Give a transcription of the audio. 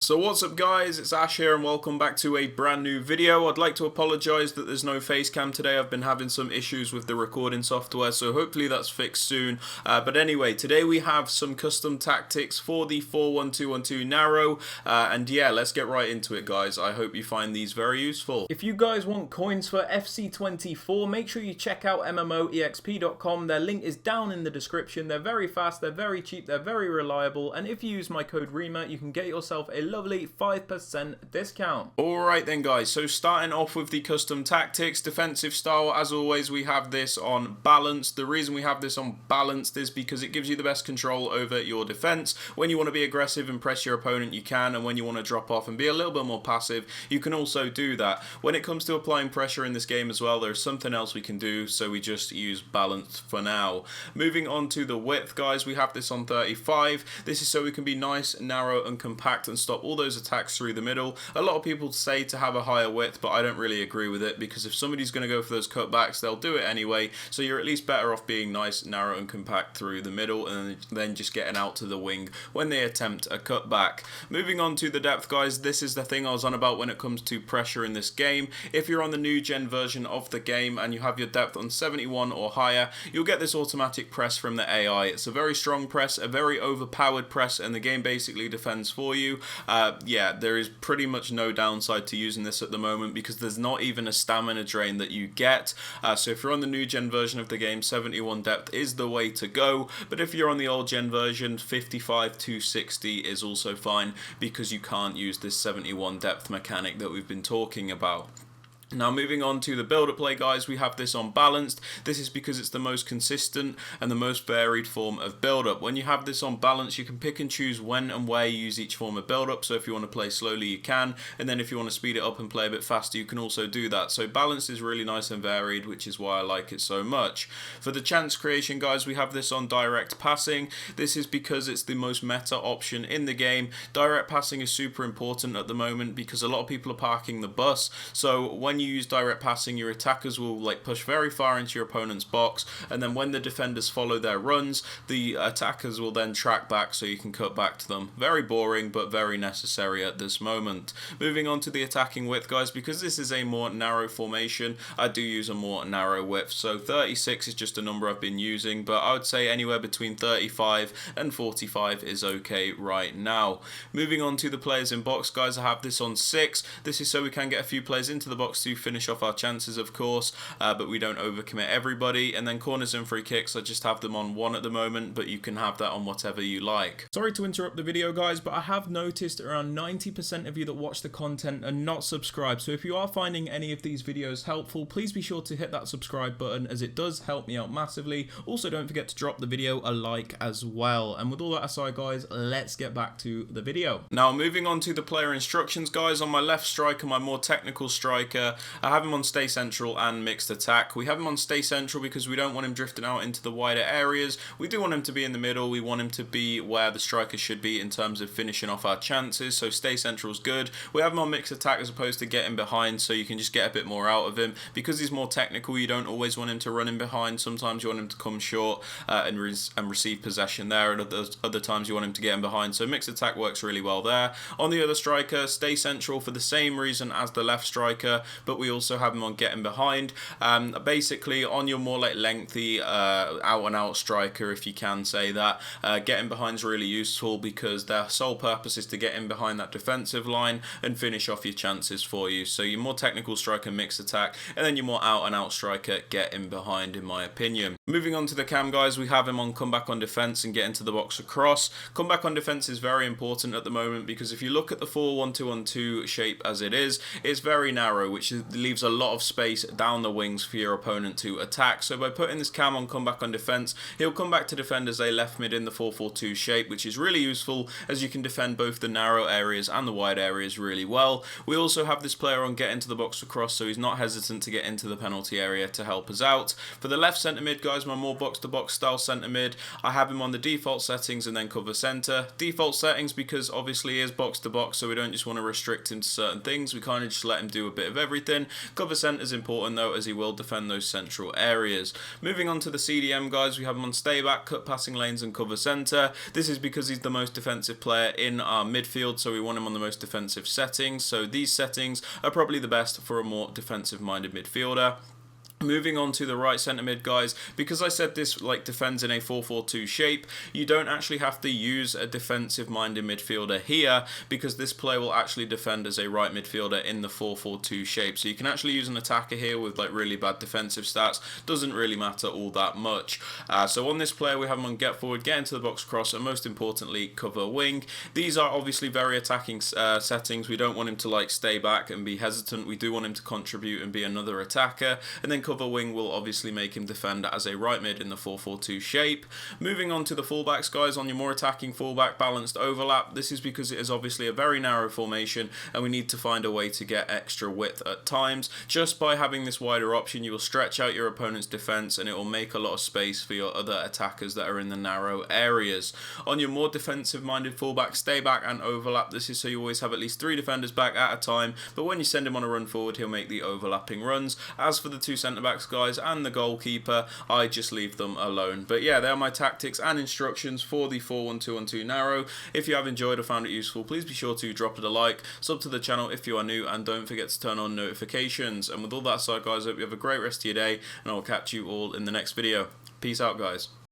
So what's up guys, it's Ash here and welcome back to a brand new video. I'd like to apologise that there's no face cam today. I've been having some issues with the recording software, so hopefully that's fixed soon. But anyway, today we have some custom tactics for the 4-1-2-1-2 narrow, and yeah, let's get right into it guys. I hope you find these very useful. If you guys want coins for FC24, make sure you check out MMOEXP.com. Their link is down in the description. They're very fast, they're very cheap, they're very reliable, and if you use my code Rema, you can get yourself a lovely 5% discount. Alright then guys, so starting off with the custom tactics, defensive style, as always we have this on balanced. The reason we have this on balanced is because it gives you the best control over your defense. When you want to be aggressive and press your opponent you can, and when you want to drop off and be a little bit more passive you can also do that. When it comes to applying pressure in this game as well, there's something else we can do, so we just use balanced for now. Moving on to the width guys, we have this on 35. This is so we can be nice, narrow and compact and stop all those attacks through the middle. A lot of people say to have a higher width, but I don't really agree with it, because if somebody's going to go for those cutbacks they'll do it anyway, so you're at least better off being nice, narrow and compact through the middle and then just getting out to the wing when they attempt a cutback. Moving on to the depth guys, this is the thing I was on about when it comes to pressure in this game. If you're on the new gen version of the game and you have your depth on 71 or higher, you'll get this automatic press from the AI. It's a very strong press, a very overpowered press, and the game basically defends for you. Yeah, there is pretty much no downside to using this at the moment, because there's not even a stamina drain that you get. So if you're on the new gen version of the game, 71 depth is the way to go, but if you're on the old gen version, 55 to 60 is also fine, because you can't use this 71 depth mechanic that we've been talking about. Now moving on to the build-up play guys, we have this on balanced. This is because it's the most consistent and the most varied form of build-up. When you have this on balance, you can pick and choose when and where you use each form of build-up. So if you want to play slowly you can, and then if you want to speed it up and play a bit faster you can also do that. So balanced is really nice and varied, which is why I like it so much. For the chance creation guys, we have this on direct passing. This is because it's the most meta option in the game. Direct passing is super important at the moment because a lot of people are parking the bus. So when you use direct passing, your attackers will push very far into your opponent's box, and then when the defenders follow their runs, the attackers will then track back so you can cut back to them. Very boring but very necessary at this moment. Moving on to the attacking width guys, because this is a more narrow formation, I do use a more narrow width. So 36 is just a number I've been using, but I would say anywhere between 35 and 45 is okay right now. Moving on to the players in box guys, I have this on 6. This is so we can get a few players into the box to finish off our chances, of course, but we don't overcommit everybody. And then corners and free kicks, I just have them on 1 at the moment, but you can have that on whatever you like. Sorry to interrupt the video guys, but I have noticed around 90% of you that watch the content are not subscribed, so if you are finding any of these videos helpful, please be sure to hit that subscribe button, as it does help me out massively. Also don't forget to drop the video a like as well. And with all that aside guys, let's get back to the video. Now moving on to the player instructions guys, on my left striker, my more technical striker, I have him on stay central and mixed attack. We have him on stay central because we don't want him drifting out into the wider areas. We do want him to be in the middle. We want him to be where the striker should be in terms of finishing off our chances, so stay central is good. We have him on mixed attack as opposed to getting behind, so you can just get a bit more out of him. Because he's more technical, you don't always want him to run in behind. Sometimes you want him to come short and receive possession there, and other times you want him to get in behind, so mixed attack works really well there. On the other striker, stay central for the same reason as the left striker, but we also have him on getting behind. Basically on your more lengthy out and out striker, if you can say that, getting behind is really useful because their sole purpose is to get in behind that defensive line and finish off your chances for you. So your more technical striker, mixed attack, and then your more out and out striker, get in behind, in my opinion. Moving on to the cam guys, we have him on comeback on defense and get into the box across. Comeback on defense is very important at the moment because if you look at the 4-1-2-1-2 shape as it is, it's very narrow, which leaves a lot of space down the wings for your opponent to attack. So by putting this cam on comeback on defense, he'll come back to defend as a left mid in the 4-4-2 shape, which is really useful as you can defend both the narrow areas and the wide areas really well. We also have this player on get into the box across, so he's not hesitant to get into the penalty area to help us out. For the left centre mid guys, my more box to box style centre mid, I have him on the default settings and then cover centre. Default settings because obviously he is box to box, so we don't just want to restrict him to certain things, we kind of just let him do a bit of everything. everything. Cover centre is important though, as he will defend those central areas. Moving on to the CDM guys, we have him on stay back, cut passing lanes and cover centre. This is because he's the most defensive player in our midfield, so we want him on the most defensive settings. So these settings are probably the best for a more defensive minded midfielder. Moving on to the right centre mid guys, because I said this like defends in a 4-4-2 shape, you don't actually have to use a defensive minded midfielder here, because this player will actually defend as a right midfielder in the 4-4-2 shape. So you can actually use an attacker here with like really bad defensive stats, doesn't really matter all that much. So on this player we have him on get forward, get into the box cross, and most importantly cover wing. These are obviously very attacking settings. We don't want him to like stay back and be hesitant, we do want him to contribute and be another attacker, and then cover wing will obviously make him defend as a right mid in the 4-4-2 shape. Moving on to the fullbacks guys, on your more attacking fullback, balanced overlap. This is because it is obviously a very narrow formation and we need to find a way to get extra width at times. Just by having this wider option you will stretch out your opponent's defense and it will make a lot of space for your other attackers that are in the narrow areas. On your more defensive minded fullback, stay back and overlap. This is so you always have at least 3 defenders back at a time, but when you send him on a run forward he'll make the overlapping runs. As for the 2 centre backs guys and the goalkeeper, I just leave them alone. But yeah, they are my tactics and instructions for the 4-1-2-1-2 narrow. If you have enjoyed or found it useful, please be sure to drop it a like, sub to the channel if you are new, and don't forget to turn on notifications. And with all that aside guys, I hope you have a great rest of your day, and I will catch you all in the next video. Peace out guys.